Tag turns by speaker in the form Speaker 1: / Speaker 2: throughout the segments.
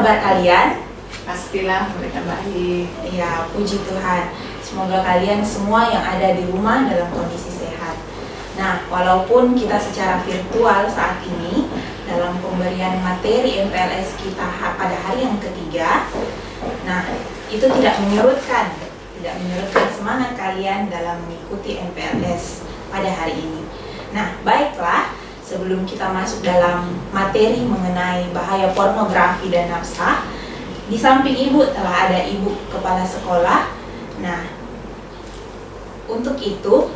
Speaker 1: kabar kalian?
Speaker 2: Pastilah mereka baik.
Speaker 1: Ya, puji Tuhan. Semoga kalian semua yang ada di rumah dalam kondisi sehat. Nah, walaupun kita secara virtual saat ini dalam pemberian materi MPLS kita pada hari yang ketiga, nah itu tidak menyurutkan semangat kalian dalam mengikuti MPLS pada hari ini. Nah, baiklah, sebelum kita masuk dalam materi mengenai bahaya pornografi dan nafsa, di samping ibu telah ada ibu kepala sekolah. Nah, untuk itu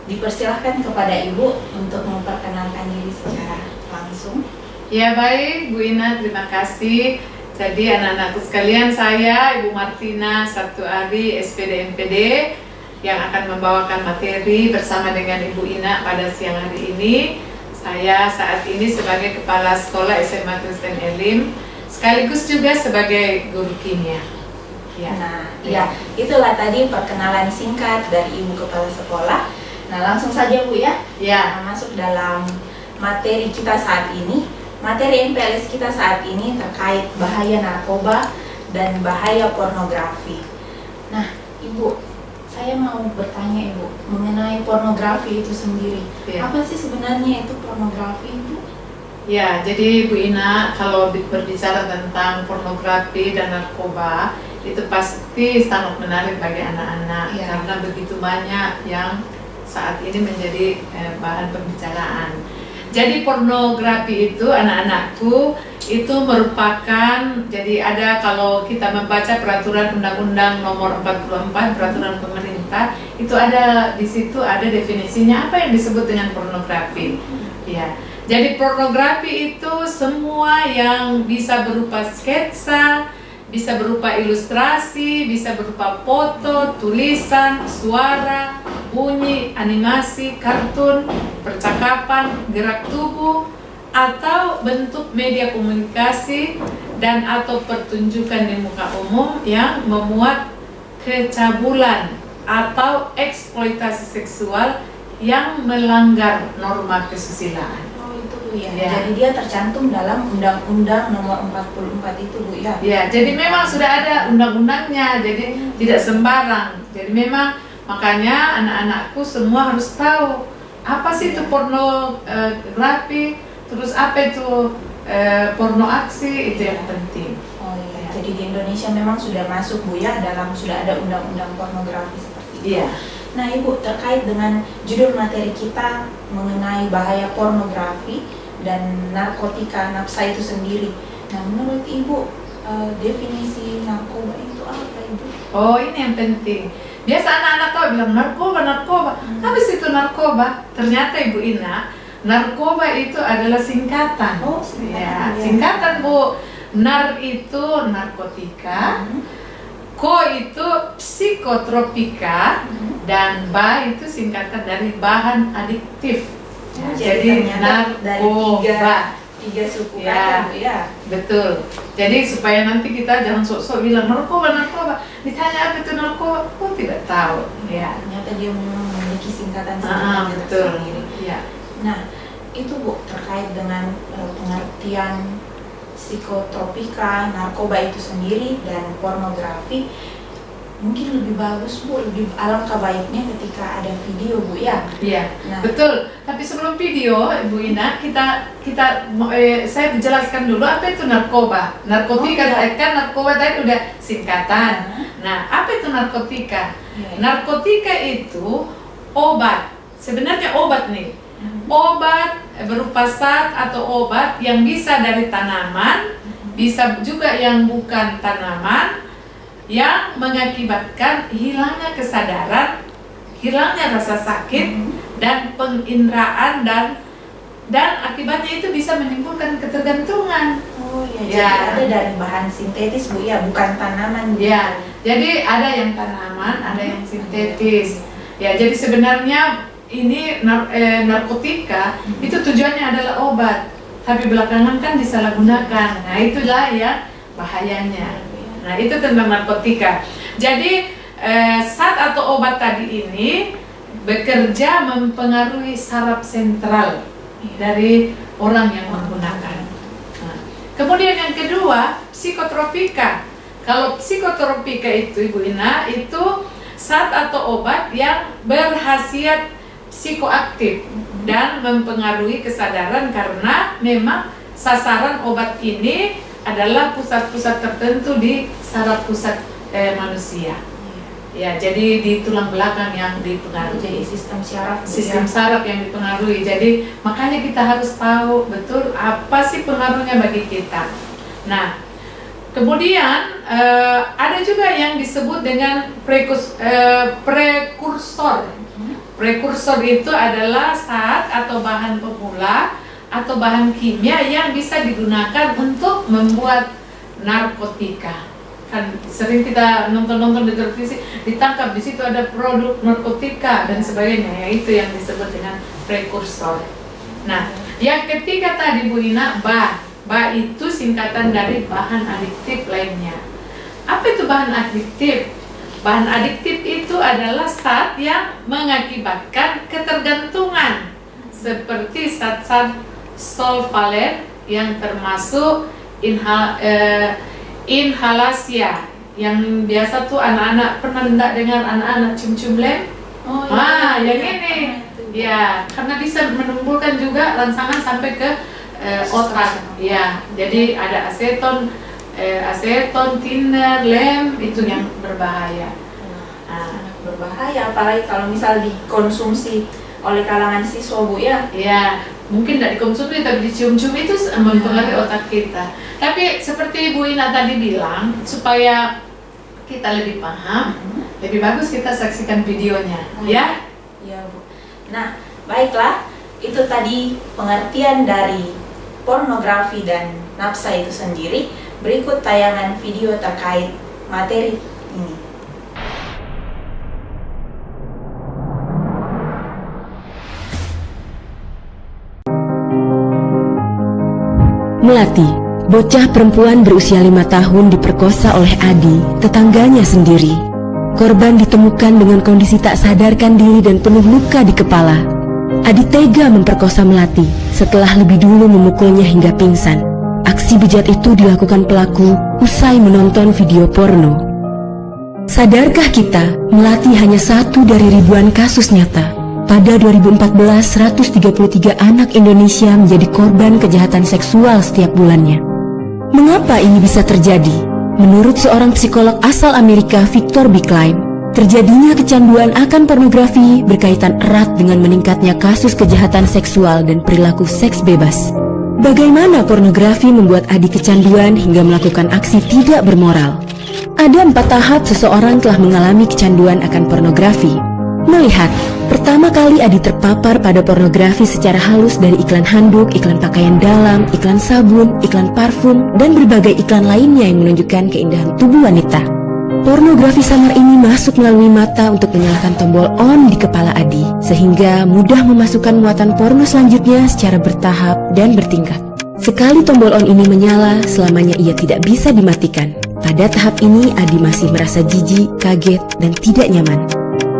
Speaker 1: dipersilahkan kepada ibu untuk memperkenalkan diri secara langsung.
Speaker 2: Ya baik, Bu Ina, terima kasih. Jadi anak-anakku sekalian, saya Ibu Martina Sabtu Ari, SPD MPD, yang akan membawakan materi bersama dengan Ibu Ina pada siang hari ini. Saya saat ini sebagai Kepala Sekolah SMA Kristen Elim, sekaligus juga sebagai guru kimia.
Speaker 1: Ya. Nah, ya, itulah tadi perkenalan singkat dari Ibu Kepala Sekolah. Nah, langsung saja Bu ya.
Speaker 2: Ya.
Speaker 1: Nah, masuk dalam materi kita saat ini. Materi MPLS kita saat ini terkait bahaya narkoba dan bahaya pornografi. Nah, Ibu, saya mau bertanya Ibu mengenai pornografi itu sendiri. Ya. Apa sih sebenarnya itu pornografi, Ibu?
Speaker 2: Ya, jadi Bu Ina, kalau berbicara tentang pornografi dan narkoba, itu pasti sangat menarik bagi anak-anak, ya, karena begitu banyak yang saat ini menjadi bahan pembicaraan. Jadi pornografi itu, anak-anakku, itu merupakan, jadi ada, kalau kita membaca peraturan Undang-Undang Nomor 44, peraturan pemerintah, itu ada di situ ada definisinya apa yang disebut dengan pornografi. Ya. Jadi pornografi itu semua yang bisa berupa sketsa, bisa berupa ilustrasi, bisa berupa foto, tulisan, suara, bunyi, animasi, kartun, percakapan, gerak tubuh, atau bentuk media komunikasi dan atau pertunjukan di muka umum yang memuat kecabulan atau eksploitasi seksual yang melanggar norma kesusilaan.
Speaker 1: Ya. Jadi dia tercantum dalam Undang-Undang Nomor 44 itu Bu ya.
Speaker 2: Ya, jadi memang sudah ada undang-undangnya, jadi tidak sembarang. Jadi memang makanya anak-anakku semua harus tahu apa sih itu pornografi, terus apa itu porno aksi, itu yang penting.
Speaker 1: Oh iya. Jadi di Indonesia memang sudah masuk Bu ya, sudah ada undang-undang pornografi seperti itu.
Speaker 2: Iya.
Speaker 1: Nah Ibu, terkait dengan judul materi kita mengenai bahaya pornografi dan narkotika, nafsa itu sendiri. Nah, menurut Ibu, definisi narkoba itu apa Ibu?
Speaker 2: Oh, ini yang penting. Biasa anak-anak kau bilang narkoba. Apa sih itu narkoba? Ternyata Ibu Ina, narkoba itu adalah singkatan.
Speaker 1: Oh, singkatan.
Speaker 2: Ya, singkatan Bu. Nar itu narkotika, ko itu psikotropika, dan ba itu singkatan dari bahan adiktif.
Speaker 1: Ya, jadi narkoba dari tiga suku kata Bu ya.
Speaker 2: Betul. Jadi supaya nanti kita jangan sok-sok bilang narkoba. Ditanya apa itu narkoba, pun tidak tahu. Ya.
Speaker 1: Ternyata dia memang memiliki singkatan
Speaker 2: betul.
Speaker 1: sendiri.
Speaker 2: Ya.
Speaker 1: Nah, itu Bu terkait dengan pengertian psikotropika, narkoba itu sendiri dan pornografi. Mungkin lebih bagus Bu, lebih alangkah baiknya ketika ada video Bu ya.
Speaker 2: Iya, nah, betul. Tapi sebelum video, Bu Ina, saya jelaskan dulu apa itu narkoba. Narkotika, kan narkoba tadi udah singkatan. Nah, apa itu narkotika? Narkotika itu obat. Sebenarnya obat nih. Obat berupa zat atau obat yang bisa dari tanaman, bisa juga yang bukan tanaman, yang mengakibatkan hilangnya kesadaran, hilangnya rasa sakit, dan penginderaan, dan akibatnya itu bisa menimbulkan ketergantungan.
Speaker 1: Oh iya, ya. Jadi ada dari bahan sintetis Bu ya, bukan tanaman.
Speaker 2: Ya, jadi ada yang tanaman, ada yang sintetis. Ya, jadi sebenarnya ini narkotika itu tujuannya adalah obat, tapi belakangan kan disalahgunakan. Nah, itulah ya bahayanya. Nah, itu tentang narkotika. Jadi zat atau obat tadi ini bekerja mempengaruhi saraf sentral dari orang yang menggunakan. Nah, kemudian yang kedua, psikotropika. Kalau psikotropika itu Ibu Ina, itu zat atau obat yang berkhasiat psikoaktif dan mempengaruhi kesadaran, karena memang sasaran obat ini adalah pusat-pusat tertentu di saraf pusat manusia. Ya, jadi di tulang belakang yang dipengaruhi.
Speaker 1: Jadi sistem saraf.
Speaker 2: Sistem saraf yang dipengaruhi. Jadi makanya kita harus tahu betul apa sih pengaruhnya bagi kita. Nah, kemudian ada juga yang disebut dengan prekursor. Prekursor itu adalah zat atau bahan pemula atau bahan kimia yang bisa digunakan untuk membuat narkotika. Kan sering kita nonton di televisi, ditangkap di situ ada produk narkotika dan sebagainya, ya itu yang disebut dengan prekursor. Nah, yang ketiga tadi Bu Ina, BA itu singkatan dari bahan adiktif lainnya. Apa itu bahan adiktif? Bahan adiktif itu adalah zat yang mengakibatkan ketergantungan, seperti zat-zat solvalen yang termasuk inhalasia, yang biasa tuh anak-anak pernah enggak dengar anak-anak cium-cium lem?
Speaker 1: Oh iya.
Speaker 2: Yang ini. Ya, karena bisa menimbulkan juga rangsangan sampai ke otak. Ya, jadi ada aseton, thinner, lem itu yang berbahaya.
Speaker 1: Berbahaya, apalagi kalau misal dikonsumsi oleh kalangan siswa Bu ya.
Speaker 2: Ya, mungkin tidak dikonsumsi tapi dicium-cium itu mempengaruhi otak kita. Tapi seperti Bu Ina tadi bilang, supaya kita lebih paham, lebih bagus kita saksikan videonya, ya?
Speaker 1: Iya Bu. Nah, baiklah, itu tadi pengertian dari pornografi dan nafsa itu sendiri. Berikut tayangan video terkait materi ini.
Speaker 3: Melati, bocah perempuan berusia 5 tahun diperkosa oleh Adi, tetangganya sendiri. Korban ditemukan dengan kondisi tak sadarkan diri dan penuh luka di kepala. Adi tega memperkosa Melati setelah lebih dulu memukulnya hingga pingsan. Aksi bejat itu dilakukan pelaku usai menonton video porno. Sadarkah kita, Melati hanya satu dari ribuan kasus nyata. Pada 2014, 133 anak Indonesia menjadi korban kejahatan seksual setiap bulannya. Mengapa ini bisa terjadi? Menurut seorang psikolog asal Amerika, Victor Bicklein, terjadinya kecanduan akan pornografi berkaitan erat dengan meningkatnya kasus kejahatan seksual dan perilaku seks bebas. Bagaimana pornografi membuat Adi kecanduan hingga melakukan aksi tidak bermoral? Ada 4 tahap seseorang telah mengalami kecanduan akan pornografi. Melihat, pertama kali Adi terpapar pada pornografi secara halus dari iklan handuk, iklan pakaian dalam, iklan sabun, iklan parfum, dan berbagai iklan lainnya yang menunjukkan keindahan tubuh wanita. Pornografi samar ini masuk melalui mata untuk menyalakan tombol on di kepala Adi, sehingga mudah memasukkan muatan porno selanjutnya secara bertahap dan bertingkat. Sekali tombol on ini menyala, selamanya ia tidak bisa dimatikan. Pada tahap ini, Adi masih merasa jijik, kaget, dan tidak nyaman.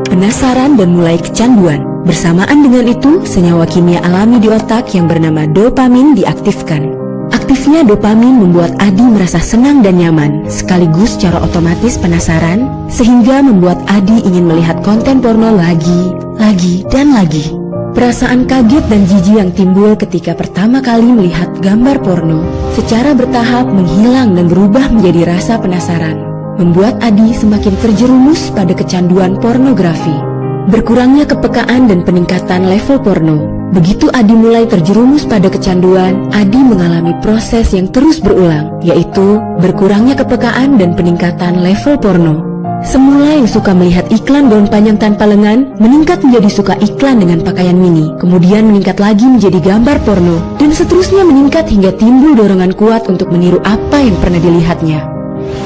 Speaker 3: Penasaran dan mulai kecanduan. Bersamaan dengan itu, senyawa kimia alami di otak yang bernama dopamin diaktifkan. Aktifnya dopamin membuat Adi merasa senang dan nyaman, sekaligus secara otomatis penasaran, sehingga membuat Adi ingin melihat konten porno lagi, dan lagi. Perasaan kaget dan jijik yang timbul ketika pertama kali melihat gambar porno secara bertahap menghilang dan berubah menjadi rasa penasaran, membuat Adi semakin terjerumus pada kecanduan pornografi. Berkurangnya kepekaan dan peningkatan level porno. Begitu Adi mulai terjerumus pada kecanduan, Adi mengalami proses yang terus berulang, yaitu berkurangnya kepekaan dan peningkatan level porno. Semula yang suka melihat iklan gaun panjang tanpa lengan, meningkat menjadi suka iklan dengan pakaian mini, kemudian meningkat lagi menjadi gambar porno, dan seterusnya meningkat hingga timbul dorongan kuat untuk meniru apa yang pernah dilihatnya.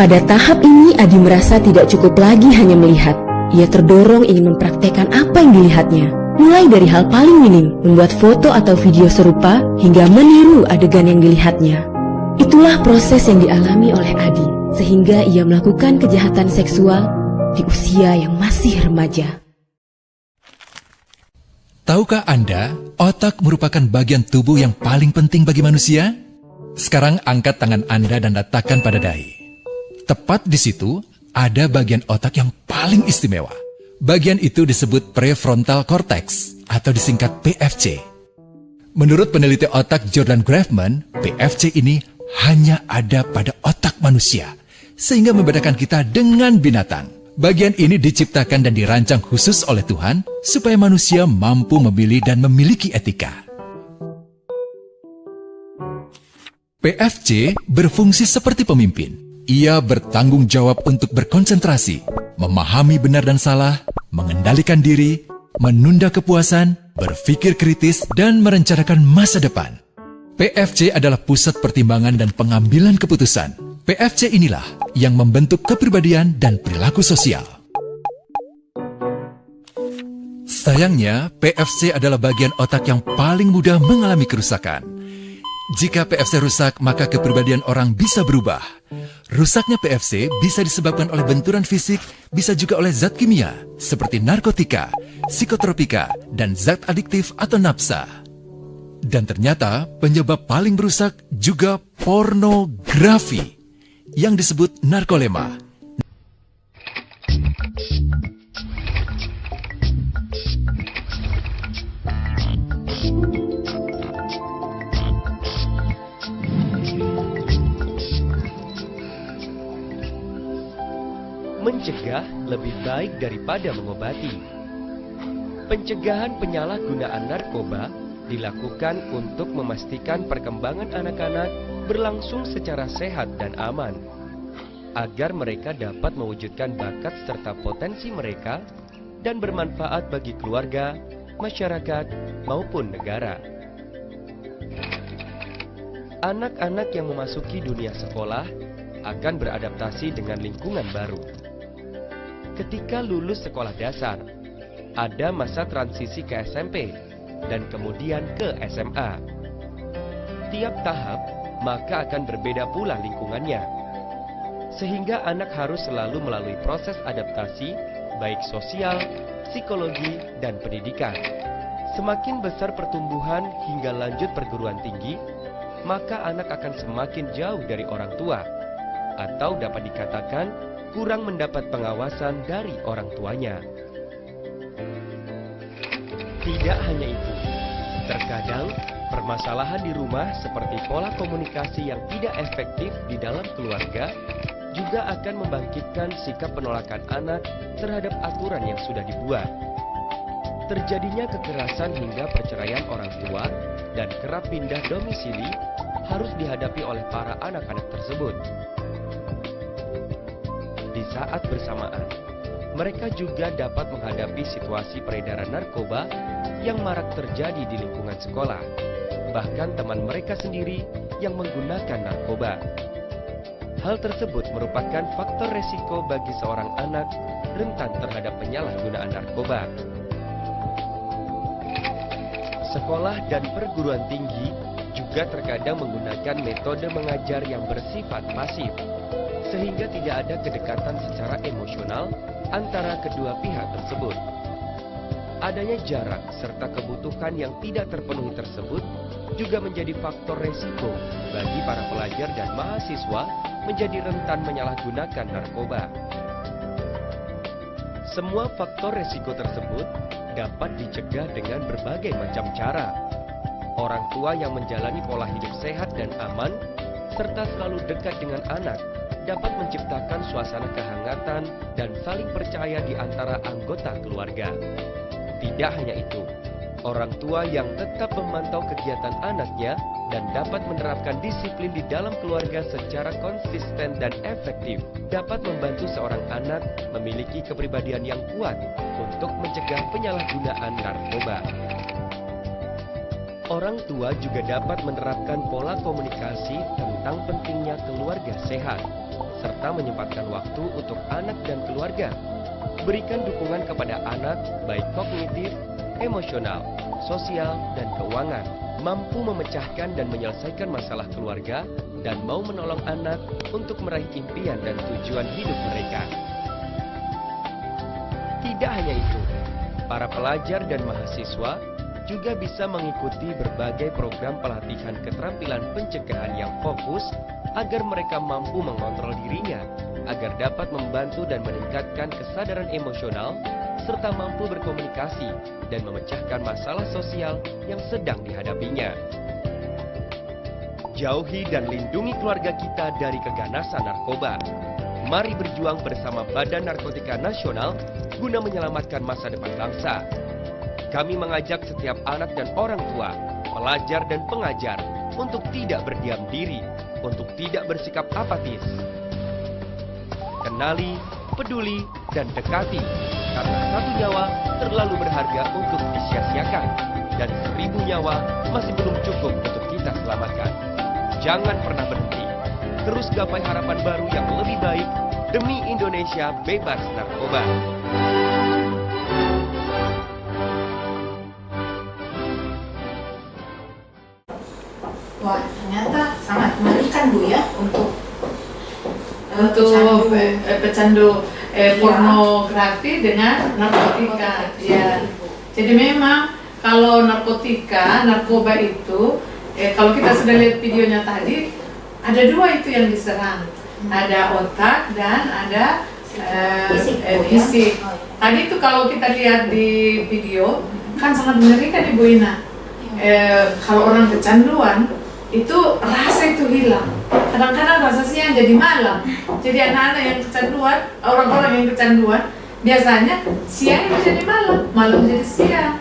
Speaker 3: Pada tahap ini, Adi merasa tidak cukup lagi hanya melihat. Ia terdorong ingin mempraktekkan apa yang dilihatnya. Mulai dari hal paling minim, membuat foto atau video serupa, hingga meniru adegan yang dilihatnya. Itulah proses yang dialami oleh Adi, sehingga ia melakukan kejahatan seksual di usia yang masih remaja.
Speaker 4: Tahukah Anda, otak merupakan bagian tubuh yang paling penting bagi manusia? Sekarang angkat tangan Anda dan letakkan pada dahi. Tepat di situ ada bagian otak yang paling istimewa. Bagian itu disebut prefrontal cortex atau disingkat PFC. Menurut peneliti otak Jordan Grafman, PFC ini hanya ada pada otak manusia, sehingga membedakan kita dengan binatang. Bagian ini diciptakan dan dirancang khusus oleh Tuhan supaya manusia mampu memilih dan memiliki etika. PFC berfungsi seperti pemimpin. Ia bertanggung jawab untuk berkonsentrasi, memahami benar dan salah, mengendalikan diri, menunda kepuasan, berpikir kritis, dan merencanakan masa depan. PFC adalah pusat pertimbangan dan pengambilan keputusan. PFC inilah yang membentuk kepribadian dan perilaku sosial. Sayangnya, PFC adalah bagian otak yang paling mudah mengalami kerusakan. Jika PFC rusak, maka kepribadian orang bisa berubah. Rusaknya PFC bisa disebabkan oleh benturan fisik, bisa juga oleh zat kimia, seperti narkotika, psikotropika, dan zat adiktif atau nafsa. Dan ternyata penyebab paling merusak juga pornografi, yang disebut narkolema.
Speaker 5: Mencegah lebih baik daripada mengobati. Pencegahan penyalahgunaan narkoba dilakukan untuk memastikan perkembangan anak-anak berlangsung secara sehat dan aman, agar mereka dapat mewujudkan bakat serta potensi mereka dan bermanfaat bagi keluarga, masyarakat, maupun negara. Anak-anak yang memasuki dunia sekolah akan beradaptasi dengan lingkungan baru. Ketika lulus sekolah dasar, ada masa transisi ke SMP dan kemudian ke SMA. Tiap tahap maka akan berbeda pula lingkungannya, sehingga anak harus selalu melalui proses adaptasi baik sosial, psikologi, dan pendidikan. Semakin besar pertumbuhan hingga lanjut perguruan tinggi, maka anak akan semakin jauh dari orang tua, atau dapat dikatakan kurang mendapat pengawasan dari orang tuanya. Tidak hanya itu, terkadang permasalahan di rumah seperti pola komunikasi yang tidak efektif di dalam keluarga juga akan membangkitkan sikap penolakan anak terhadap aturan yang sudah dibuat. Terjadinya kekerasan hingga perceraian orang tua dan kerap pindah domisili harus dihadapi oleh para anak-anak tersebut. Di saat bersamaan, mereka juga dapat menghadapi situasi peredaran narkoba yang marak terjadi di lingkungan sekolah, bahkan teman mereka sendiri yang menggunakan narkoba. Hal tersebut merupakan faktor resiko bagi seorang anak rentan terhadap penyalahgunaan narkoba. Sekolah dan perguruan tinggi juga terkadang menggunakan metode mengajar yang bersifat pasif, sehingga tidak ada kedekatan secara emosional antara kedua pihak tersebut. Adanya jarak serta kebutuhan yang tidak terpenuhi tersebut juga menjadi faktor resiko bagi para pelajar dan mahasiswa menjadi rentan menyalahgunakan narkoba. Semua faktor resiko tersebut dapat dicegah dengan berbagai macam cara. Orang tua yang menjalani pola hidup sehat dan aman serta selalu dekat dengan anak dapat menciptakan suasana kehangatan dan saling percaya di antara anggota keluarga. Tidak hanya itu, orang tua yang tetap memantau kegiatan anaknya dan dapat menerapkan disiplin di dalam keluarga secara konsisten dan efektif dapat membantu seorang anak memiliki kepribadian yang kuat untuk mencegah penyalahgunaan narkoba. Orang tua juga dapat menerapkan pola komunikasi tentang pentingnya keluarga sehat, serta menyempatkan waktu untuk anak dan keluarga. Berikan dukungan kepada anak, baik kognitif, emosional, sosial, dan keuangan. Mampu memecahkan dan menyelesaikan masalah keluarga, dan mau menolong anak untuk meraih impian dan tujuan hidup mereka. Tidak hanya itu, para pelajar dan mahasiswa juga bisa mengikuti berbagai program pelatihan keterampilan pencegahan yang fokus agar mereka mampu mengontrol dirinya, agar dapat membantu dan meningkatkan kesadaran emosional, serta mampu berkomunikasi dan memecahkan masalah sosial yang sedang dihadapinya. Jauhi dan lindungi keluarga kita dari keganasan narkoba. Mari berjuang bersama Badan Narkotika Nasional guna menyelamatkan masa depan bangsa. Kami mengajak setiap anak dan orang tua, pelajar dan pengajar untuk tidak berdiam diri, untuk tidak bersikap apatis. Kenali, peduli, dan dekati, karena satu nyawa terlalu berharga untuk disia-siakan, dan 1000 nyawa masih belum cukup untuk kita selamatkan. Jangan pernah berhenti, terus gapai harapan baru yang lebih baik demi Indonesia bebas narkoba.
Speaker 1: Wah, ternyata sangat mengerikan Bu ya untuk
Speaker 2: pecandu pornografi dengan narkotika. Ya. Jadi memang kalau narkoba itu kalau kita sudah lihat videonya tadi, ada 2 itu yang diserang. Ada otak dan ada fisik. Tadi itu kalau kita lihat di video kan sangat mengerikan Ibu Ina. Kalau orang kecanduan itu rasa itu hilang. Kadang-kadang rasa siang jadi malam. Jadi anak-anak yang kecanduan, orang-orang yang kecanduan biasanya siang itu jadi malam, malam jadi siang.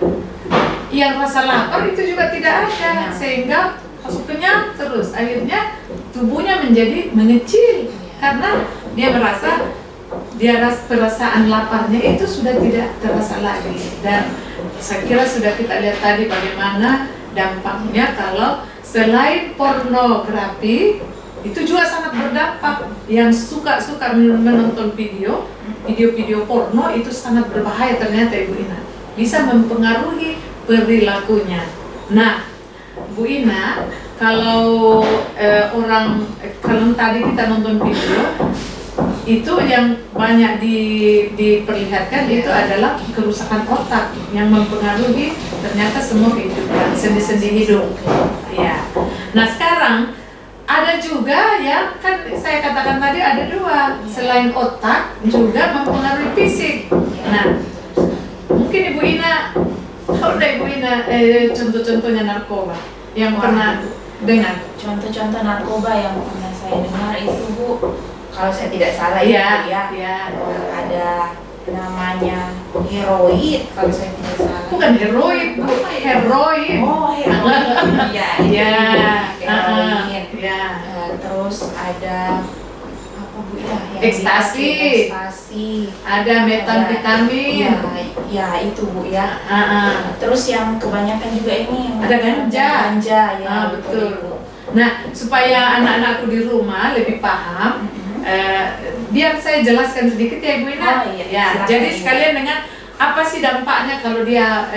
Speaker 2: Yang rasa lapar itu juga tidak ada, sehingga masuk kenyang terus. Akhirnya tubuhnya menjadi mengecil karena dia merasa perasaan laparnya itu sudah tidak terasa lagi. Dan saya kira sudah kita lihat tadi bagaimana dampaknya kalau selain pornografi itu juga sangat berdampak. Yang suka menonton video porno itu sangat berbahaya ternyata Ibu Ina. Bisa mempengaruhi perilakunya. Nah, Bu Ina, kalau kalau tadi kita nonton video itu yang banyak diperlihatkan itu adalah kerusakan otak yang mempengaruhi ternyata semua kehidupan, sendi-sendi hidup. Ya. Nah sekarang ada juga yang kan saya katakan tadi ada 2, selain otak juga mempengaruhi fisik. Nah mungkin Ibu Ina tahu Ibu Ina contoh-contohnya narkoba yang pernah dengar.
Speaker 1: Contoh-contoh narkoba yang pernah saya dengar itu Bu, kalau saya tidak salah
Speaker 2: ya,
Speaker 1: ada namanya heroin kalau saya tidak salah.
Speaker 2: Bukan heroin, Bu. Heroin.
Speaker 1: Oh, heroin. Heroin.
Speaker 2: Ya.
Speaker 1: Terus ada apa Bu ya?
Speaker 2: Ekstasi. Ada metamfetamin.
Speaker 1: Ya itu Bu ya. Terus yang kebanyakan juga ini yang
Speaker 2: ada ganja.
Speaker 1: Ya,
Speaker 2: betul. Nah, supaya anak-anakku di rumah lebih paham, biar saya jelaskan sedikit ya Bu Ina. Ya, jadi sekalian dengan apa sih dampaknya kalau dia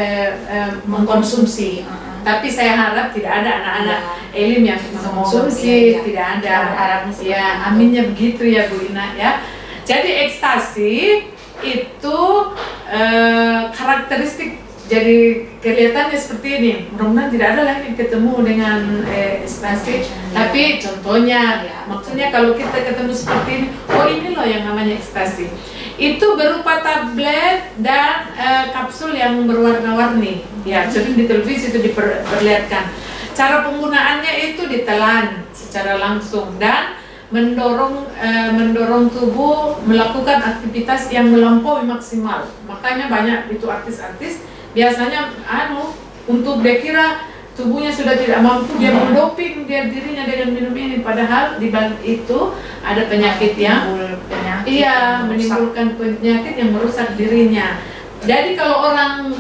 Speaker 2: mengkonsumsi. Tapi saya harap tidak ada anak-anak elim yang mengkonsumsi, tidak ada. Ya, aminnya begitu ya Bu Ina ya. Jadi ekstasi itu karakteristik, jadi kelihatannya seperti ini. Mudah-mudahan tidak ada lagi ketemu dengan ekstasi. Tapi contohnya, maksudnya kalau kita ketemu seperti ini, oh ini loh yang namanya ekstasi. Itu berupa tablet dan kapsul yang berwarna-warni. Ya, sering di televisi itu diperlihatkan. Cara penggunaannya itu ditelan secara langsung dan mendorong tubuh melakukan aktivitas yang melampaui maksimal. Makanya banyak itu artis-artis biasanya untuk dia kira tubuhnya sudah tidak mampu, dia mendoping dia dirinya dengan minum ini, padahal di balik itu ada penyakit yang menimbulkan penyakit yang merusak dirinya. Jadi kalau orang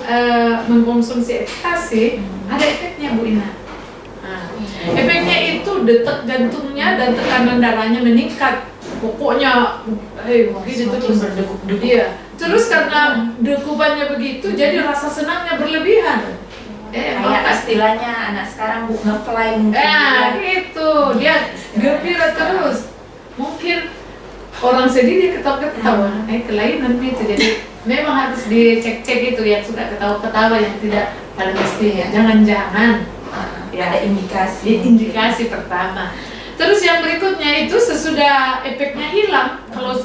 Speaker 2: mengkonsumsi ekstasi ada efeknya Bu Ina. Efeknya itu detak jantungnya dan tekanan darahnya meningkat. Pokoknya begitu terus berdegup-degup. Iya. Terus karena dekupannya begitu, jadi rasa senangnya berlebihan.
Speaker 1: Kayak istilahnya anak sekarang Bu nge-fly mungkin.
Speaker 2: Gitu. Dia gembira terus. Mungkin orang sedih dia ketawa-ketawa. Kelainan itu. Jadi memang harus dicek-cek itu yang suka ketawa-ketawa yang tidak pada mestinya. Jangan-jangan
Speaker 1: Ada indikasi.
Speaker 2: indikasi pertama. Terus yang berikutnya itu sesudah efeknya hilang, kalau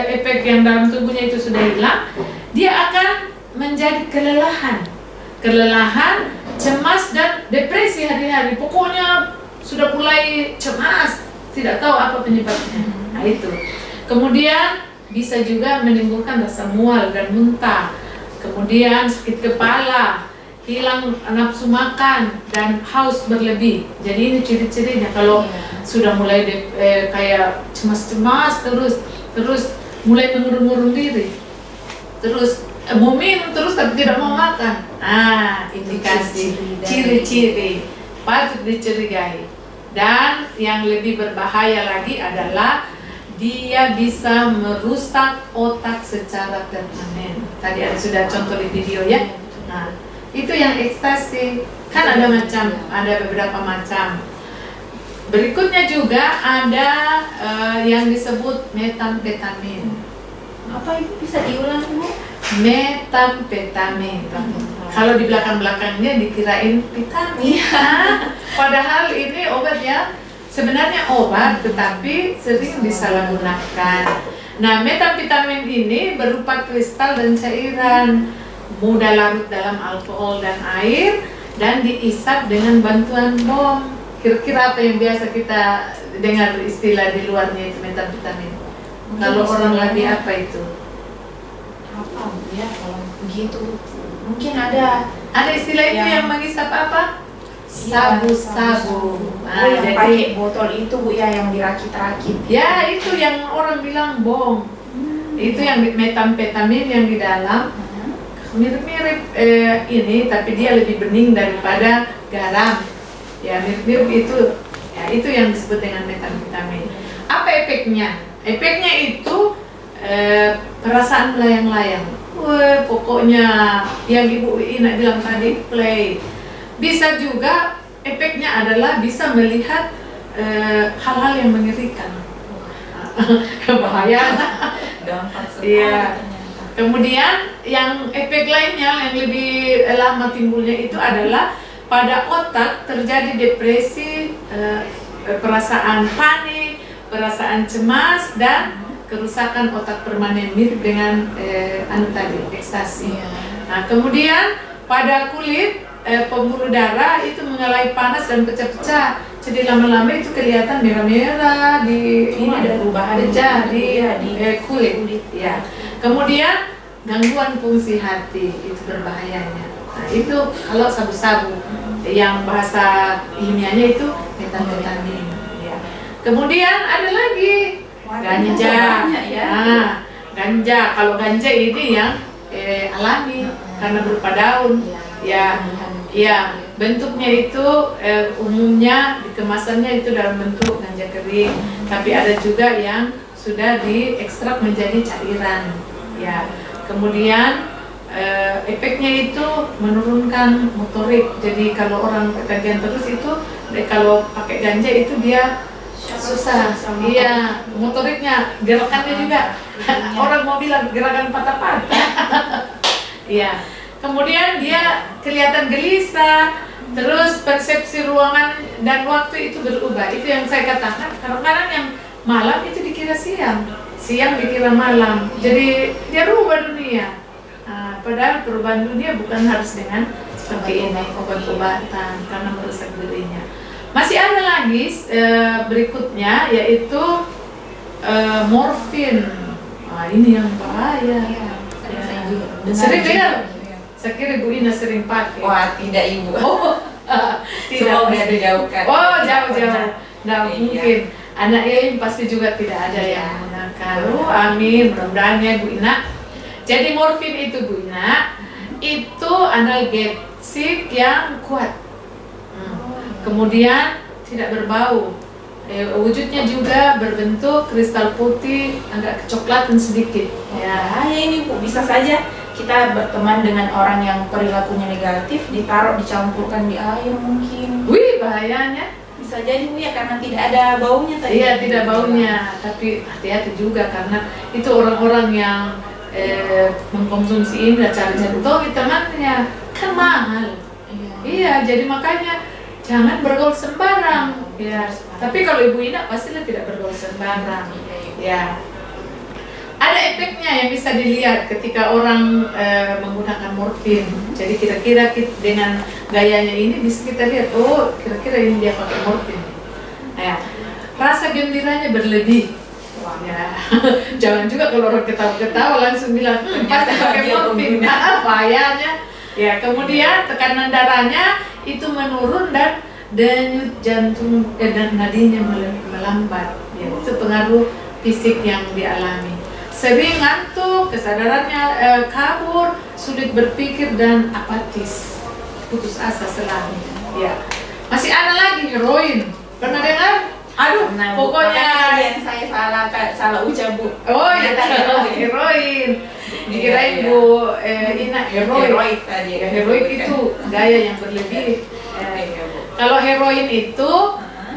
Speaker 2: efek yang dalam tubuhnya itu sudah hilang, dia akan menjadi kelelahan, cemas dan depresi hari-hari. Pokoknya sudah mulai cemas, tidak tahu apa penyebabnya. Nah itu. Kemudian bisa juga menimbulkan rasa mual dan muntah. Kemudian sakit kepala, hilang nafsu makan dan haus berlebih. Jadi ini ciri-cirinya kalau sudah mulai kayak cemas-cemas terus mulai mengurung-urung diri. Terus mau minum terus tapi tidak mau makan. Nah, indikasi ciri-ciri patut dicurigai. Dan yang lebih berbahaya lagi adalah dia bisa merusak otak secara permanen. Tadi sudah contoh di video ya. Nah, itu yang ekstasi. Kan ada beberapa macam. Berikutnya juga ada yang disebut metamfetamin.
Speaker 1: Apa itu bisa diulang Bu?
Speaker 2: Metamfetamin. Kalau di belakang-belakangnya dikirain vitamin. Padahal ini obat ya. Sebenarnya obat, tetapi sering disalahgunakan. Nah, metamfetamin ini berupa kristal dan cairan, mudah larut dalam alkohol dan air, dan diisap dengan bantuan bom. Kira-kira apa yang biasa kita dengar istilah di luarnya itu metamfetamin? Kalau orang lagi apa itu?
Speaker 1: Apa ya kalau begitu? Mungkin ada
Speaker 2: istilah itu yang mengisap apa? Sabu-sabu.
Speaker 1: Yang pakai botol itu Bu ya, yang dirakit-rakit.
Speaker 2: Ya, itu yang orang bilang bom. Itu yang metamfetamin yang di dalam mirip-mirip ini, tapi dia lebih bening daripada garam. Ya, mirip-mirip itu. Ya, itu yang disebut dengan metamfetamin. Apa efeknya? Efeknya itu perasaan melayang-layang. Wah, pokoknya yang Ibu Ina bilang tadi play. Bisa juga efeknya adalah bisa melihat hal-hal yang mengerikan. Bahaya.
Speaker 1: Dampak sekali.
Speaker 2: Iya. Kemudian yang efek lainnya yang lebih lama timbulnya itu adalah pada otak terjadi depresi, perasaan panik, perasaan cemas, dan kerusakan otak permanen mirip dengan tadi ekstasi. Nah, kemudian pada kulit pembuluh darah itu mengalami panas dan pecah-pecah. Jadi lama-lama itu kelihatan merah-merah di
Speaker 1: ada perubahan
Speaker 2: di kulit. Ya. Kemudian gangguan fungsi hati itu berbahayanya. Nah, itu kalau sabu-sabu yang bahasa ilmiahnya itu metamfetamin. Ya. Kemudian ada lagi ganja. Nah, ganja. Kalau ganja ini yang alami karena berupa daun. Ya, bentuknya itu umumnya di kemasannya itu dalam bentuk ganja kering, tapi ada juga yang sudah diekstrak menjadi cairan. Ya, kemudian efeknya itu menurunkan motorik. Jadi kalau orang ketagihan terus itu, kalau pakai ganja itu dia susah. Iya, motoriknya, gerakannya juga. Orang mau bilang gerakan patah-patah. Iya. Kemudian dia kelihatan gelisah, terus persepsi ruangan dan waktu itu berubah. Itu yang saya katakan, kadang-kadang yang malam itu dikira siang, siang dikira malam. Jadi dia rubah dunia. Nah, padahal perubahan dunia bukan harus dengan seperti ini, obat-obatan karena merusak dirinya. Masih ada lagi berikutnya, yaitu morfin. Nah, ini yang bahaya. Sering dengar? Saya kira Bu Ina sering pakai.
Speaker 1: Wah, tidak Ibu.
Speaker 2: Tidak.
Speaker 1: Semoga dijauhkan.
Speaker 2: Oh, jauh-jauh. Nah, mungkin anak ini pasti juga tidak ada yang menggunakan. Amin, mudah-mudahan ya Bu Ina. Jadi morfin itu Bu Ina, itu analgesik yang kuat. Kemudian tidak berbau. Wujudnya juga berbentuk kristal putih, agak kecoklatan sedikit.
Speaker 1: Ya, ini Bu, bisa saja kita berteman dengan orang yang perilakunya negatif, dicampurkan di air mungkin.
Speaker 2: Wih, bahayanya.
Speaker 1: Bisa jadi Bu ya, karena tidak ada baunya tadi.
Speaker 2: Iya, tidak baunya, tapi hati-hati juga karena itu orang-orang yang mengkonsumsi ini dan cari-cari tahu temannya kan mahal. Iya, jadi makanya jangan bergaul sembarang. Ya, tapi kalau Ibu Ina pastilah tidak bergaul sembarang. Ya. Ada efeknya yang bisa dilihat ketika orang menggunakan morfin. Jadi kira-kira dengan gayanya ini bisa kita lihat, oh kira-kira ini dia pakai morfin. Nah, rasa gembiranya berlebih. Ya. Jangan juga kalau orang ketawa-ketawa langsung bilang pasti pakai morfin. Nah, bahayanya. Ya, kemudian tekanan darahnya itu menurun dan denyut jantung dan nadinya melambat. Ya, itu pengaruh fisik yang dialami. Sering ngantuk, kesadarannya kabur, sulit berpikir dan apatis, putus asa selalu. Ya, masih ada lagi heroin. Pernah dengar? Aduh,
Speaker 1: Nah,
Speaker 2: pokoknya
Speaker 1: yang saya salah ucap, Bu.
Speaker 2: oh ya, heroin. Dikirain Bu Ina heroin.
Speaker 1: Heroik tadi.
Speaker 2: Ya, heroik itu gaya yang berlebih. Kalau heroin itu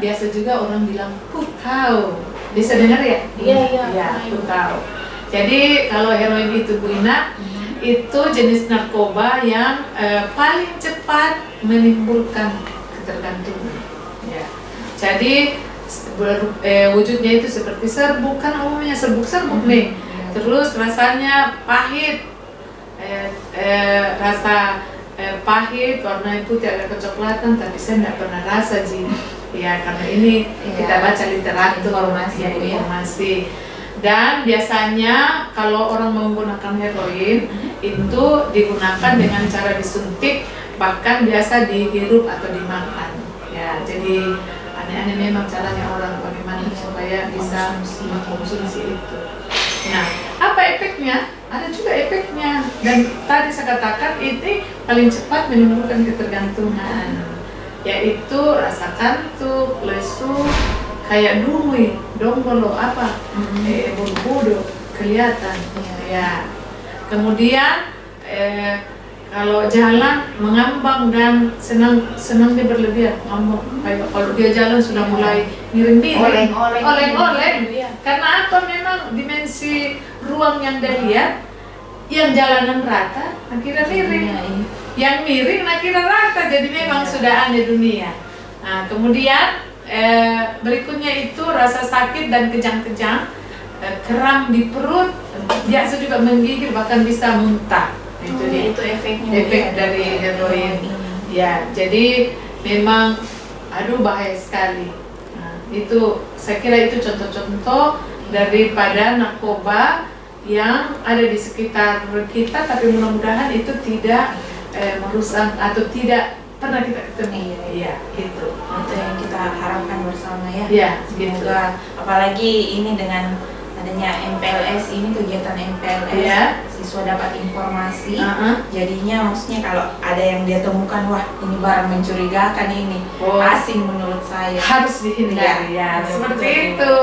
Speaker 2: biasa juga orang bilang putau. Bisa dengar ya?
Speaker 1: Iya.
Speaker 2: Ya, putau. Jadi kalau heroin itu Bu Ina, itu jenis narkoba yang paling cepat menimbulkan ketergantungan. Ya. Jadi wujudnya itu seperti serbuk, kan umumnya serbuk-serbuk nih. Terus rasanya pahit, rasa pahit, warna putih agak kecoklatan, tapi saya tidak pernah rasa Ji. Ya, karena ini kita baca literatur, informasi. Dan biasanya kalau orang menggunakan heroin itu digunakan dengan cara disuntik, bahkan biasa dihirup atau dimakan. Ya, jadi aneh-aneh memang caranya orang bagaimana supaya bisa mengkonsumsi itu. Nah, apa efeknya? Ada juga efeknya. Dan tadi saya katakan ini paling cepat menimbulkan ketergantungan, yaitu rasa kantuk, lesu, kayak dumui, donggolo apa, bulu-bulu kelihatan. Ya. Kemudian kalau jalan mengambang dan senang dia berlebihan, ngambang. Kayak kalau dia jalan sudah mulai miring-miring, oleng-oleng. Karena apa? Memang dimensi ruang yang dia lihat, yang jalanan rata, akhirnya miring. Yang miring, akhirnya rata. Jadi memang sudah aneh dunia. Nah, kemudian berikutnya itu rasa sakit dan kejang-kejang, kram di perut, biasa juga menggigil, bahkan bisa muntah. Itu dia,
Speaker 1: itu efeknya.
Speaker 2: efek dari heroin. Ya, jadi memang bahaya sekali. Nah, itu saya kira itu contoh-contoh daripada narkoba yang ada di sekitar kita, tapi mudah-mudahan itu tidak merusak atau tidak pernah kita ketemu. Iya, itu
Speaker 1: yang kita harapkan bersama ya.
Speaker 2: Iya,
Speaker 1: semoga apalagi ini dengan adanya MPLS ini, kegiatan MPLS, siswa dapat informasi. Jadinya maksudnya kalau ada yang dia temukan, wah ini barang mencurigakan, ini asing menurut saya,
Speaker 2: harus dihindari. Ya, seperti itu.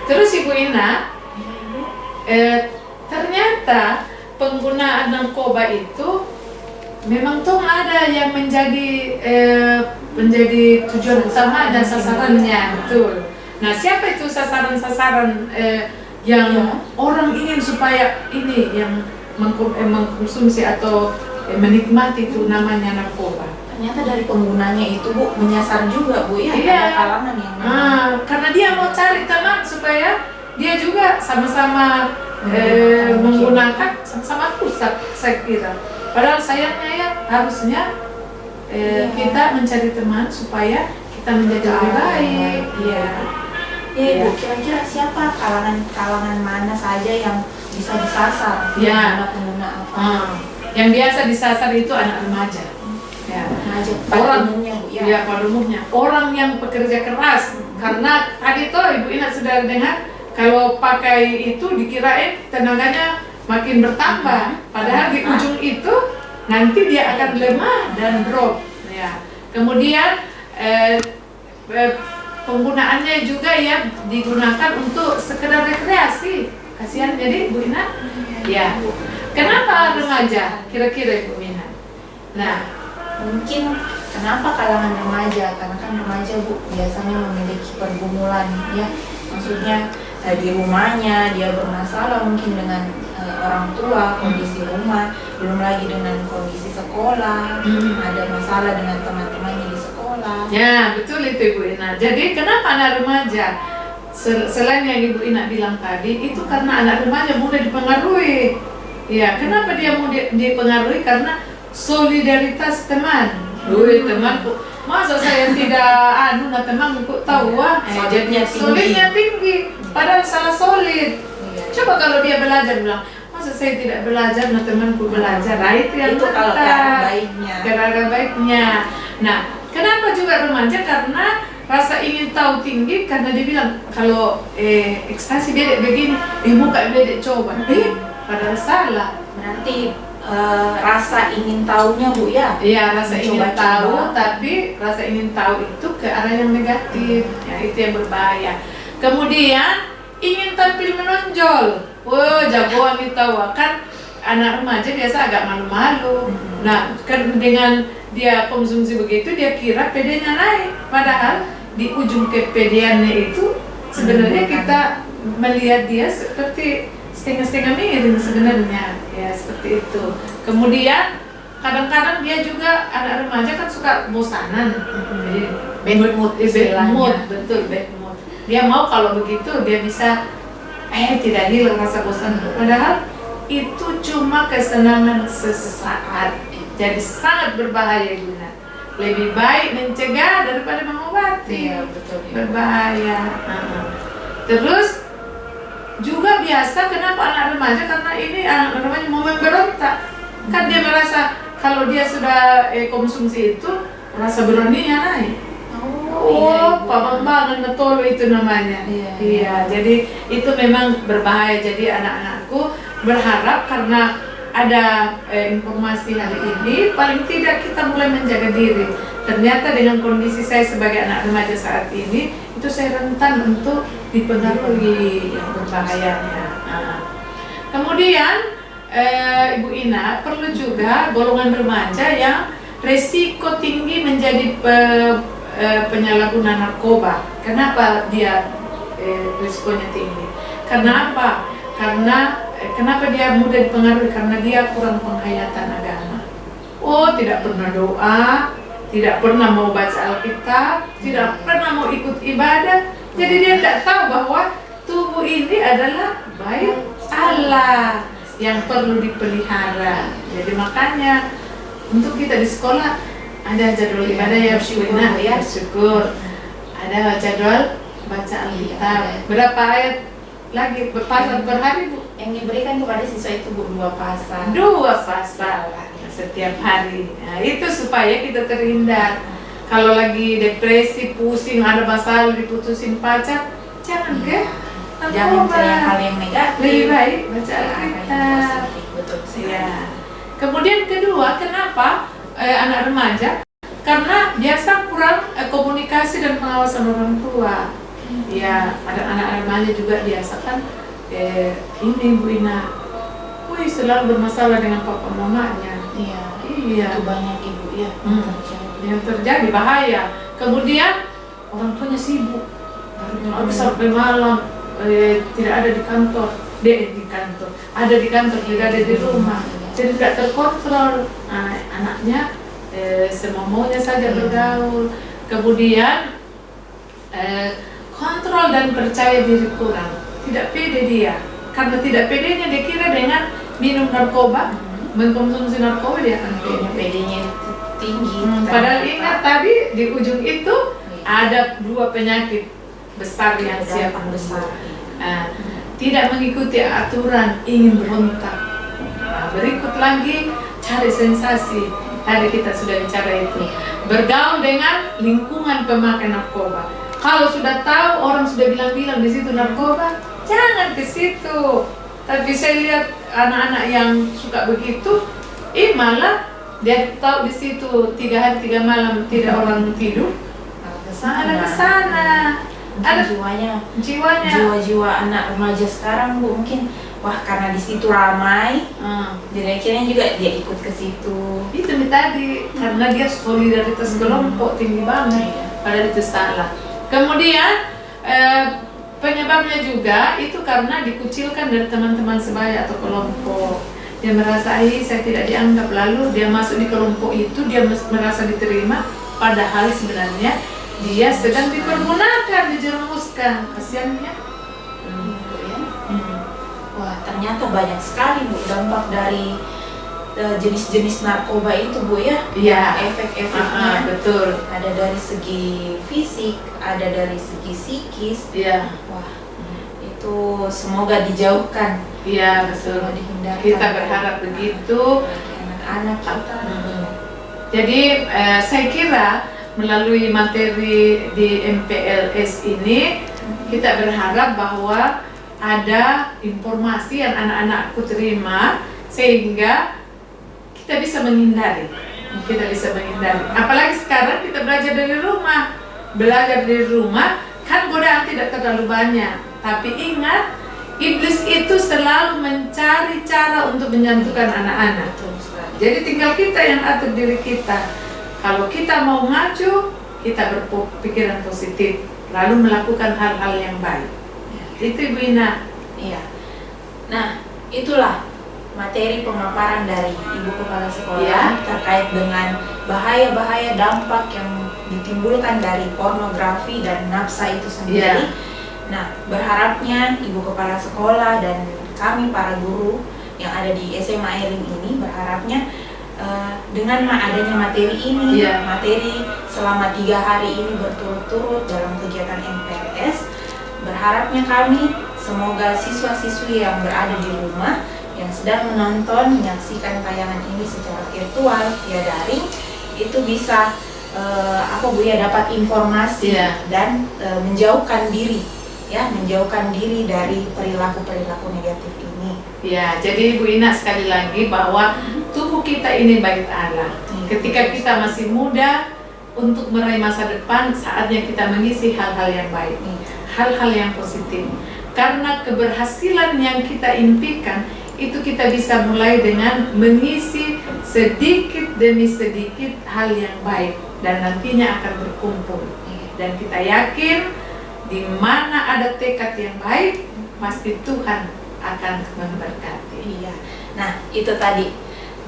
Speaker 2: Terus Ibu Ina, ternyata penggunaan narkoba itu memang tuh ada yang menjadi tujuan utama dan sasarannya, betul. Nah, siapa itu sasaran-sasaran yang orang ingin supaya ini yang mengkonsumsi atau menikmati itu namanya narkoba?
Speaker 1: Ternyata dari penggunanya itu, Bu, menyasar juga, Bu, ya.
Speaker 2: Iya.
Speaker 1: Ada kalangan yang
Speaker 2: karena dia mau cari teman supaya dia juga sama-sama menggunakan, sama rusak, saya kira. Padahal sayangnya ya, harusnya kita mencari teman supaya kita menjadi lebih baik. Iya.
Speaker 1: Ya, Ibu, kira-kira siapa kalangan mana saja yang bisa disasar? Pengguna apa?
Speaker 2: Yang biasa disasar itu anak remaja. Ya.
Speaker 1: Pada umumnya, Bu, ya.
Speaker 2: Ya, pada umumnya orang yang pekerja keras. Karena tadi tuh Ibu Ina sudah dengar, kalau pakai itu dikirain tenaganya makin bertambah. Padahal di ujung itu nanti dia akan lemah dan drop. Ya. Kemudian penggunaannya juga ya digunakan untuk sekedar rekreasi. Kasihan jadi Bu Ina. Ya. Kenapa remaja? Kira-kira Bu Ina. Nah,
Speaker 1: mungkin kenapa kalangan remaja? Karena kan remaja, Bu, biasanya memiliki pergumulan, ya. Maksudnya di rumahnya dia bermasalah mungkin dengan orang tua, kondisi rumah, belum lagi dengan kondisi sekolah, ada masalah dengan teman-temannya di sekolah.
Speaker 2: Ya, betul itu Ibu Ina. Jadi kenapa anak remaja? Selain yang Ibu Ina bilang tadi, itu karena anak remaja mudah dipengaruhi. Ya, kenapa dia mudah dipengaruhi? Karena solidaritas teman. Temanku, masa saya tidak temanku tahu solidnya tinggi, padahal salah solid. Coba kalau dia belajar bilang, masa saya tidak belajar, temanku belajar. Nah, itu yang
Speaker 1: kalau
Speaker 2: cara baiknya. Nah, kenapa juga remaja? Karena rasa ingin tahu tinggi, karena dia bilang kalau ekstasi bedek begini, mau kak bedek coba, padahal salah.
Speaker 1: Berarti rasa ingin tahunya Bu ya?
Speaker 2: Iya, rasa ingin tahu, tapi rasa ingin tahu itu ke arah yang negatif, ya itu yang berbahaya. Kemudian ingin tampil menonjol, jagoan itu kan anak remaja biasa agak malu-malu. Nah, kan dengan dia konsumsi begitu, dia kira PD-nya naik, padahal di ujung kepedeannya itu sebenarnya kita melihat dia seperti setengah-setengah miring sebenarnya, ya seperti itu. Kemudian kadang-kadang dia juga anak remaja kan suka bosanan, jadi bad mood, betul bad mood. Dia mau kalau begitu dia bisa tidak hilang rasa bosan, padahal itu cuma kesenangan sesaat, jadi sangat berbahaya guna. Lebih baik mencegah daripada mengobati.
Speaker 1: Iya, betul.
Speaker 2: Berbahaya. Terus juga biasa kenapa anak remaja, karena ini anak remaja mau memberontak, kan dia merasa kalau dia sudah konsumsi itu rasa beraninya naik. Pabang-bangan ngetolo itu namanya. Iya, jadi itu memang berbahaya. Jadi anak-anakku berharap karena ada informasi hari ini, paling tidak kita mulai menjaga diri. Ternyata dengan kondisi saya sebagai anak remaja saat ini, itu saya rentan untuk dipengaruhi yang berbahayanya. Kemudian Ibu Ina, perlu juga golongan remaja yang resiko tinggi menjadi penyalahguna narkoba. Kenapa dia risikonya tinggi? Karena apa? Kenapa dia mudah dipengaruhi? Karena dia kurang penghayatan agama. Tidak pernah doa, tidak pernah mau baca Alkitab, tidak pernah mau ikut ibadah. Jadi dia tidak tahu bahwa tubuh ini adalah bait Allah yang perlu dipelihara. Jadi makanya untuk kita di sekolah ada jadwal ibadah ya, bersyukur. Ada jadwal baca Alkitab. Berapa ayat lagi pasal per hari Bu?
Speaker 1: Yang diberikan kepada siswa itu Bu 2 pasal.
Speaker 2: 2 pasal setiap hari. Nah, itu supaya kita terhindar. Kalau lagi depresi, pusing, ada masalah, diputusin pacar, jangan
Speaker 1: jangan cari hal yang negatif.
Speaker 2: Lebih baik baca Alkitab.
Speaker 1: Betul.
Speaker 2: Ya. Kemudian kedua, kenapa anak remaja? Karena biasa kurang komunikasi dan pengawasan orang tua. Ya, ada anak remaja juga biasa kan ini Bu Ina, selalu bermasalah dengan papa mamanya. Iya.
Speaker 1: Itu banyak Ibu ya.
Speaker 2: Yang terjadi bahaya. Kemudian orang tuanya sibuk, sampai malam tidak ada di kantor, ada di kantor, tidak ada di rumah, jadi tidak terkontrol. Anaknya semau maunya saja bergaul. Kemudian kontrol dan percaya diri kurang, tidak pede dia. Karena tidak pedenya dia kira dengan minum narkoba, mengkonsumsi narkoba dia akan pede.
Speaker 1: PD-nya tinggi.
Speaker 2: Padahal ingat tadi di ujung itu ada 2 penyakit besar yang siap besar. Tidak mengikuti aturan, ingin berontak. Berikut lagi cari sensasi. Tadi kita sudah bicara itu. Bergaul dengan lingkungan pemakai narkoba. Kalau sudah tahu orang sudah bilang-bilang di situ narkoba, jangan ke situ. Tapi saya lihat anak-anak yang suka begitu, malah dia tahu di situ 3 hari 3 malam tidak orang tidur, ada kesana. Ada jiwa
Speaker 1: anak remaja sekarang Bu, mungkin karena di situ ramai, jadi akhirnya juga dia ikut ke situ.
Speaker 2: Itu tadi karena dia solidaritas kelompok tinggi banget, padahal itu salah. Kemudian Penyebabnya juga itu karena dikucilkan dari teman-teman sebaya atau kelompok. Dia merasa saya tidak dianggap, lalu dia masuk di kelompok itu, dia merasa diterima, padahal sebenarnya dia sedang dipergunakan, dijerumuskan. Kasihan ya.
Speaker 1: Wah, ternyata banyak sekali Bu dampak dari jenis-jenis narkoba itu Bu ya.
Speaker 2: Iya.
Speaker 1: Efek-efeknya.
Speaker 2: Betul.
Speaker 1: Ada dari segi fisik, ada dari segi psikis.
Speaker 2: Iya.
Speaker 1: Wah, itu semoga dijauhkan.
Speaker 2: Iya, betul.
Speaker 1: Semoga dihindarkan.
Speaker 2: Kita berharap begitu.
Speaker 1: Anak-anak kita.
Speaker 2: Jadi saya kira melalui materi di MPLS ini kita berharap bahwa ada informasi yang anak-anakku terima sehingga kita bisa menghindari. Apalagi sekarang kita belajar dari rumah. Belajar dari rumah kan godaan tidak terlalu banyak. Tapi ingat, iblis itu selalu mencari cara untuk menyatukan anak-anak. Jadi tinggal kita yang atur diri kita. Kalau kita mau maju, kita berpikiran positif, lalu melakukan hal-hal yang baik. Itu Ibu Ina.
Speaker 1: Iya. Nah, itulah materi pemaparan dari Ibu Kepala Sekolah terkait dengan bahaya-bahaya dampak yang ditimbulkan dari pornografi dan nafsa itu sendiri. Nah, berharapnya Ibu Kepala Sekolah dan kami para guru yang ada di SMA Elim ini berharapnya dengan adanya materi ini, materi selama 3 hari ini berturut-turut dalam kegiatan MPLS, berharapnya kami semoga siswa-siswi yang berada di rumah yang sedang menonton, menyaksikan tayangan ini secara virtual via daring itu bisa dapat informasi dan menjauhkan diri dari perilaku-perilaku negatif ini.
Speaker 2: Ya, jadi Bu Ina sekali lagi bahwa tubuh kita ini bait Allah. Ketika kita masih muda untuk meraih masa depan, saatnya kita mengisi hal-hal yang baik, hal-hal yang positif. Karena keberhasilan yang kita impikan itu kita bisa mulai dengan mengisi sedikit demi sedikit hal yang baik dan nantinya akan berkumpul. Dan kita yakin di mana ada tekad yang baik, pasti Tuhan akan memberkati.
Speaker 1: Iya. Nah, itu tadi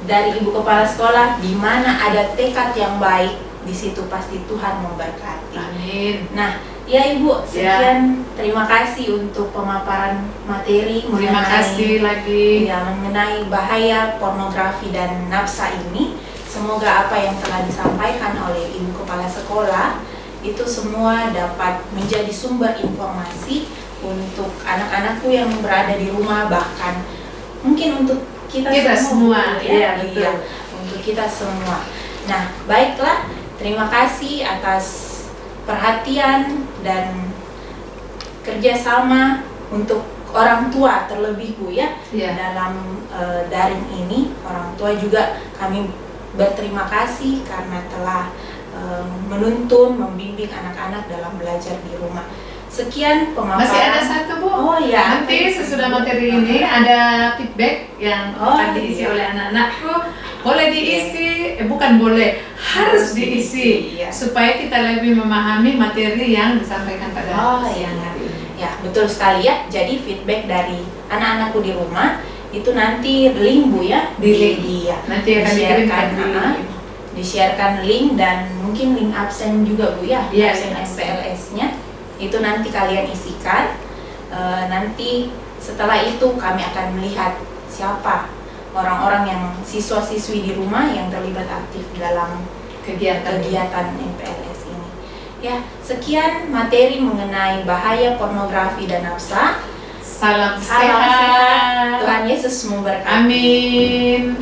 Speaker 1: dari Ibu Kepala Sekolah, di mana ada tekad yang baik, di situ pasti Tuhan memberkati.
Speaker 2: Amin.
Speaker 1: Nah, ya Ibu, sekian. Terima kasih untuk pemaparan materi
Speaker 2: Terima kasih lagi.
Speaker 1: Mengenai bahaya pornografi dan nafsa ini. Semoga apa yang telah disampaikan oleh Ibu Kepala Sekolah itu semua dapat menjadi sumber informasi untuk anak-anakku yang berada di rumah, bahkan mungkin untuk kita semua.
Speaker 2: Betul.
Speaker 1: Untuk kita semua. Nah, baiklah, terima kasih atas perhatian dan kerjasama untuk orang tua terlebih Bu dalam daring ini. Orang tua juga kami berterima kasih karena telah menuntun, membimbing anak-anak dalam belajar di rumah. Sekian pemaparan.
Speaker 2: Masih ada satu Bu.
Speaker 1: Oh iya.
Speaker 2: Nanti sesudah materi ini ada feedback yang akan diisi oleh anak-anakku. Boleh diisi, bukan boleh, harus diisi supaya kita lebih memahami materi yang disampaikan pada siang hari ini.
Speaker 1: Ya, betul sekali ya. Jadi feedback dari anak-anakku di rumah itu nanti link Bu ya,
Speaker 2: Nanti akan dikirimkan
Speaker 1: di-sharekan link dan mungkin link absen juga Bu ya, absen
Speaker 2: absen.
Speaker 1: MPLS-nya. Itu nanti kalian isikan. Nanti setelah itu kami akan melihat siapa orang-orang yang siswa-siswi di rumah yang terlibat aktif dalam kegiatan MPLS ini. Ya, sekian materi mengenai bahaya pornografi dan nafsa.
Speaker 2: Salam sehat.
Speaker 1: Tuhan Yesus memberkati.
Speaker 2: Amin.